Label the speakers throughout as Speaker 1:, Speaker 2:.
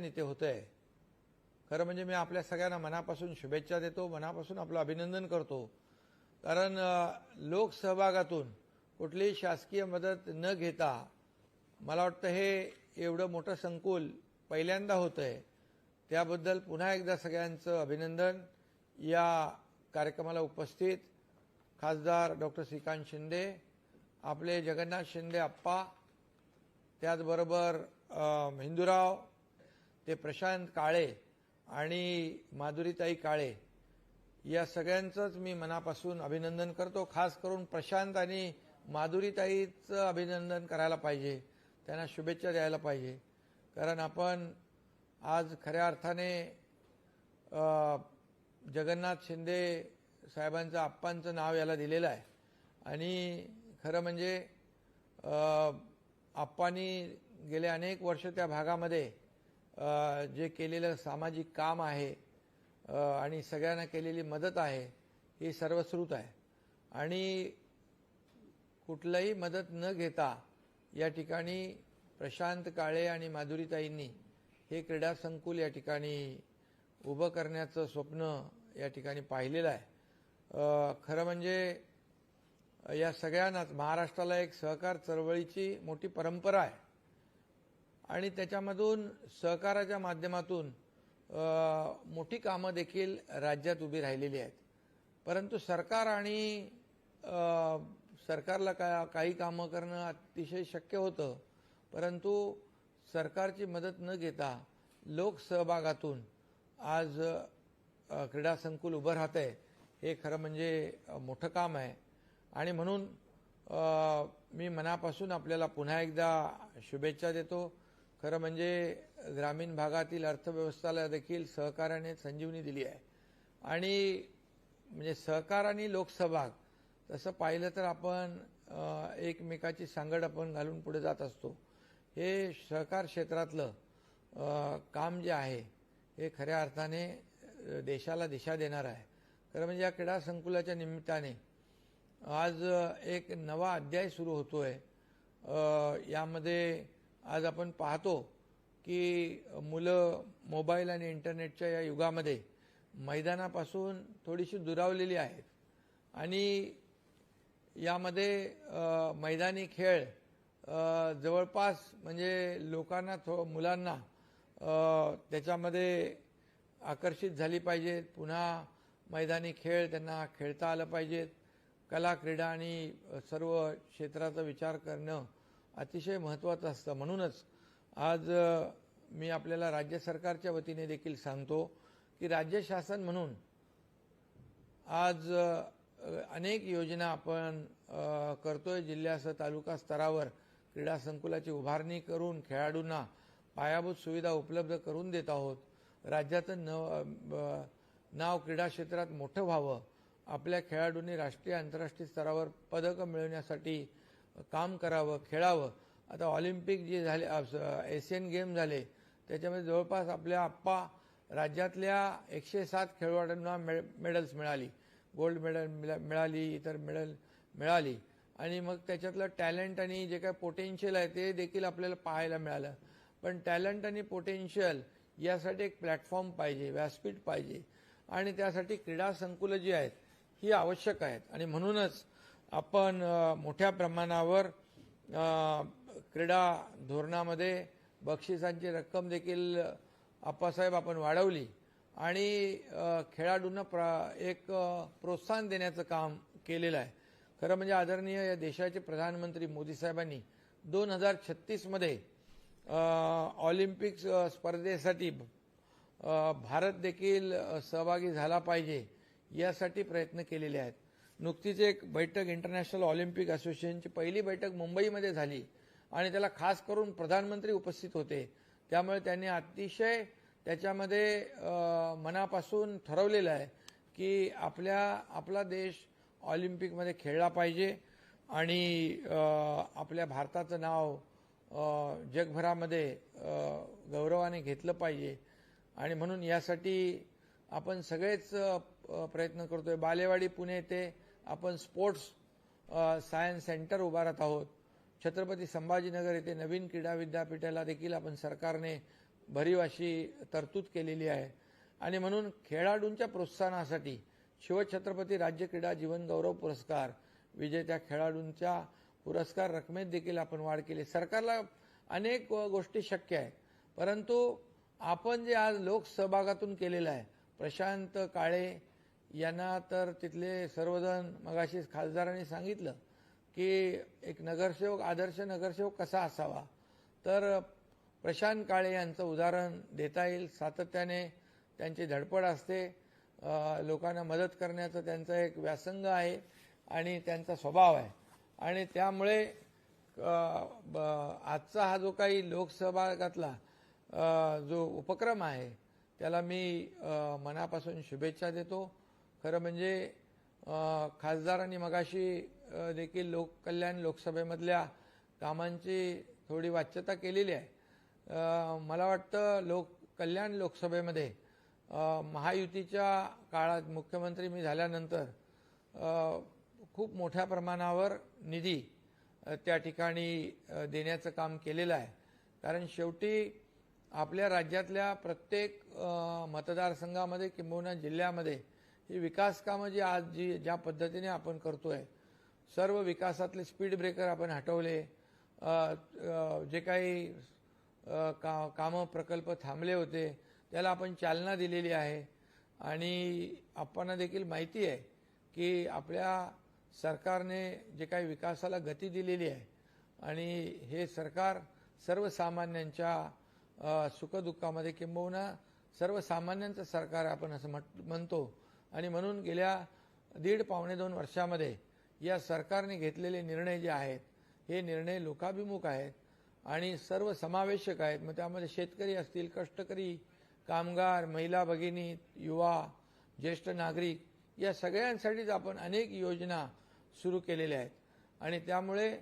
Speaker 1: आयोजन इथे होतंय, खरं म्हणजे मी आपल्या सगळ्यांना मनापासून शुभेच्छा देतो, मनापासून आपलं अभिनंदन करतो. कारण लोकसहभागातून कुठलीही शासकीय मदत न घेता मला वाटतं हे एवढं मोठं संकुल पहिल्यांदा होतंय. त्याबद्दल पुन्हा एकदा सगळ्यांचं अभिनंदन. या कार्यक्रमाला उपस्थित खासदार डॉक्टर श्रीकांत शिंदे, आपले जगन्नाथ शिंदे आप्पा, त्याचबरोबर हिंदूराव, ते प्रशांत काळे आणि माधुरीताई काळे, या सगळ्यांचंच मी मनापासून अभिनंदन करतो. खास करून प्रशांत आणि माधुरीताईचं अभिनंदन करायला पाहिजे, त्यांना शुभेच्छा द्यायला पाहिजे. कारण आपण आज खऱ्या अर्थाने जगन्नाथ शिंदे साहेबांचं आप्पांचं नाव याला दिलेलं आहे. आणि खरं म्हणजे आप्पांनी गेले अनेक वर्ष त्या भागामध्ये जे केलेलं सामाजिक काम आहे आणि सगळ्यांना केलेली मदत आहे ही सर्वश्रुत आहे. आणि कुठलाही मदत न घेता या ठिकाणी प्रशांत काळे आणि माधुरीताईंनी हे क्रीडा संकुल या ठिकाणी उभं करण्याचं स्वप्न या ठिकाणी पाहिलेलं आहे. खरं म्हणजे या सगळ्यांनाच महाराष्ट्राला एक सहकार चळवळीची मोठी परंपरा आहे आणि त्याच्यामधून सहकाराच्या माध्यमातून मोठी कामं देखील राज्यात उभी राहिलेली आहेत. परंतु सरकार आणि सरकारला काही कामं करणं अतिशय शक्य होतं, परंतु सरकारची मदत न घेता लोकसहभागातून आज क्रीडा संकुल उभं राहतंय हे खरं म्हणजे मोठं काम आहे. आणि म्हणून मी मनापासून आपल्याला पुन्हा एकदा शुभेच्छा देतो. खरं म्हणजे ग्रामीण भागातील अर्थव्यवस्थेला देखील सहकार्याने संजीवनी दिली आहे. आणि म्हणजे सहकार आणि लोकसहभाग तसं पाहिलं तर आपण एकमेकाची सांगड आपण घालून पुढे जात असतो. हे सहकार क्षेत्रातलं काम जे आहे हे खऱ्या अर्थाने देशाला दिशा देणार आहे. खरं म्हणजे या क्रीडा संकुलाच्या निमित्ताने आज एक नवा अध्याय सुरू होतोय. यामध्ये आज आपण पाहतो की मुलं मोबाईल आणि इंटरनेटच्या या युगामध्ये मैदानापासून थोडीशी दुरावलेली आहेत आणि यामध्ये मैदानी खेळ जवळपास म्हणजे लोकांना मुलांना त्याच्यामध्ये आकर्षित झाली पाहिजेत. पुन्हा मैदानी खेळ त्यांना खेळता आलं पाहिजेत. कला, क्रीडा आणि सर्व क्षेत्राचा विचार करणं अतिशय महत्त्वाचं असतं. म्हणूनच आज मी आपल्याला राज्य सरकारच्या वतीने देखील सांगतो की राज्य शासन म्हणून आज अनेक योजना आपण करतोय. जिल्ह्यासह तालुका स्तरावर क्रीडा संकुलाची उभारणी करून खेळाडूंना पायाभूत सुविधा उपलब्ध करून देत आहोत. राज्याचं नाव क्रीडा क्षेत्रात मोठं व्हावं, आपल्या खेळाडूंनी राष्ट्रीय आंतरराष्ट्रीय स्तरावर पदकं मिळवण्यासाठी काम करावं, खेळावं. आता ऑलिम्पिक जे झाले, एशियन गेम झाले, त्याच्यामध्ये जवळपास आपल्या आप्पा राज्यातल्या 107 खेळाडूंना मेडल्स मिळाली, गोल्ड मेडल मिळाली, इतर मेडल मिळाली. आणि मग त्याच्यातलं टॅलेंट आणि जे काय पोटेन्शियल आहे ते देखील आपल्याला पाहायला मिळालं. पण टॅलेंट आणि पोटेन्शियल यासाठी एक प्लॅटफॉर्म पाहिजे, व्यासपीठ पाहिजे आणि त्यासाठी क्रीडा संकुलं जी आहेत ही आवश्यक आहेत. आणि म्हणूनच आपण मोठ्या प्रमाणावर क्रीडा धोरणामध्ये बक्षिसांची रक्कम देखील आप्पासाहेब आपण वाढवली आणि खेळाडूंना एक प्रोत्साहन देण्याचं काम केलेलं आहे. खरं म्हणजे आदरणीय या देशाचे प्रधानमंत्री मोदी साहेबांनी 2036 मध्ये ऑलिम्पिक स्पर्धेसाठी भारत देखील सहभागी झाला पाहिजे यासाठी प्रयत्न केलेले आहेत. नुकतीच एक बैठक इंटरनॅशनल ऑलिम्पिक असोसिएशनची पहिली बैठक मुंबईमध्ये झाली आणि त्याला खास करून प्रधानमंत्री उपस्थित होते. त्यामुळे त्यांनी अतिशय त्याच्यामध्ये मनापासून ठरवलेलं आहे की आपला देश ऑलिम्पिकमध्ये खेळला पाहिजे आणि आपल्या भारताचं नाव जगभरामध्ये गौरवाने घेतलं पाहिजे. आणि म्हणून यासाठी आपण सगळेच प्रयत्न करतोय. बालेवाडी पुणे येथे आपण स्पोर्ट्स सायन्स सेंटर उभारत आहोत. छत्रपती संभाजीनगर येथे नवीन क्रीडा विद्यापीठाला देखील आपण सरकारने भरीव अशी तरतूद केलेली आहे आणि म्हणून खेळाडूंच्या प्रोत्साहनासाठी शिवछत्रपती राज्य क्रीडा जीवन गौरव पुरस्कार विजेत्या खेळाडूंच्या पुरस्कार रकमेत देखील आपण वाढ केली. सरकारला अनेक गोष्टी शक्य आहेत, परंतु आपण जे आज लोकसहभागातून केलेलं आहे, प्रशांत काळे यांना तर तिथले सर्वजण मगाशी खासदारांनी सांगितलं की एक नगरसेवक आदर्श नगरसेवक कसा असावा, तर प्रशांत काळे यांचं उदाहरण देता येईल. सातत्याने त्यांची धडपड असते, लोकांना मदत करण्याचं त्यांचा एक व्यासंग आहे आणि त्यांचा स्वभाव आहे आणि त्यामुळे आजचा हा जो काही लोकसहभागातला जो उपक्रम आहे त्याला मी मनापासून शुभेच्छा देतो. खरं म्हणजे खासदारांनी मगाशी देखील लोककल्याण लोकसभेमधल्या कामांची थोडी वाच्यता केलेली आहे. मला वाटतं लोककल्याण लोकसभेमध्ये महायुतीच्या काळात मुख्यमंत्री मी झाल्यानंतर खूप मोठ्या प्रमाणावर निधी त्या ठिकाणी देण्याचं काम केलेलं आहे. कारण शेवटी आपल्या राज्यातल्या प्रत्येक मतदारसंघामध्ये किंबहुना जिल्ह्यामध्ये ही विकास कामं जी ज्या पद्धतीने आपण करतोय, सर्व विकासातले स्पीड ब्रेकर आपण हटवले, जे काही कामं प्रकल्प थांबले होते त्याला आपण चालना दिलेली आहे आणि आपणाला देखील माहिती आहे की आपल्या सरकारने जे काही विकासाला गती दिलेली आहे आणि हे सरकार सर्वसामान्यांच्या सुखदुःखामध्ये किंबहुना सर्वसामान्यांचं सरकार आपण असं म्हणतो आणि म्हणून गेल्या 1.5-2 वर्षामध्ये या सरकारने घेतलेले निर्णय जे आहेत हे निर्णय लोकाभिमुख आहेत आणि सर्वसमावेशक आहेत. मग त्यामध्ये शेतकरी असतील, कष्टकरी, कामगार, महिला भगिनी, युवा, ज्येष्ठ नागरिक या सगळ्यांसाठीच आपण अनेक योजना सुरू केलेल्या आहेत आणि त्यामुळे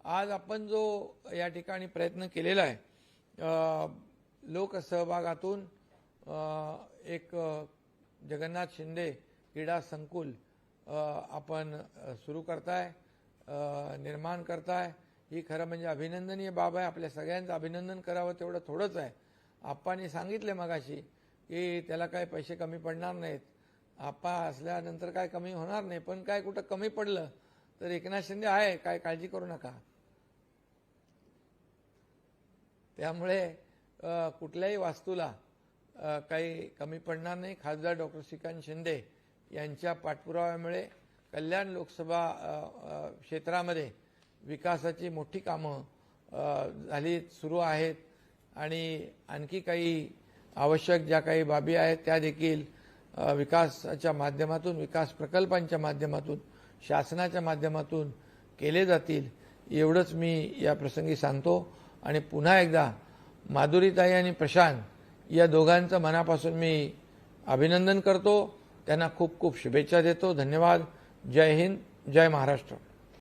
Speaker 1: आज आपण जो या ठिकाणी प्रयत्न केलेला आहे, लोकसहभागातून एक जगन्नाथ शिंदे क्रीडा संकुल आपण सुरू करताय, निर्माण करताय, ही खरं म्हणजे अभिनंदनीय बाब आहे. आपल्या सगळ्यांचं अभिनंदन करावं तेवढं थोडंच आहे. आप्पांनी सांगितले मगाशी की त्याला काय पैसे कमी पडणार नाहीत, आप्पा असल्यानंतर काय कमी होणार नाही, पण काय कुठं कमी पडलं तर एकनाथ शिंदे आहे, काय काळजी करू नका. त्यामुळे कुठल्याही वास्तूला काही कमी पडणार नाही. खासदार डॉक्टर श्रीकांत शिंदे यांच्या पाठपुराव्यामुळे कल्याण लोकसभा क्षेत्रामध्ये विकासाची मोठी कामं सुरू आहेत आणि आणखी काही आवश्यक ज्या काही बाबी आहेत त्या देखील विकासाच्या माध्यमातून, विकास प्रकल्पांच्या माध्यमातून, शासनाच्या माध्यमातून केले जातील, एवढंच मी या प्रसंगी सांगतो. आणि पुन्हा एकदा माधुरीताई आणि प्रशांत या दोघांचं मनापासून मी अभिनंदन करतो, त्यांना खूप खूप शुभेच्छा देतो. धन्यवाद. जय हिंद, जय महाराष्ट्र.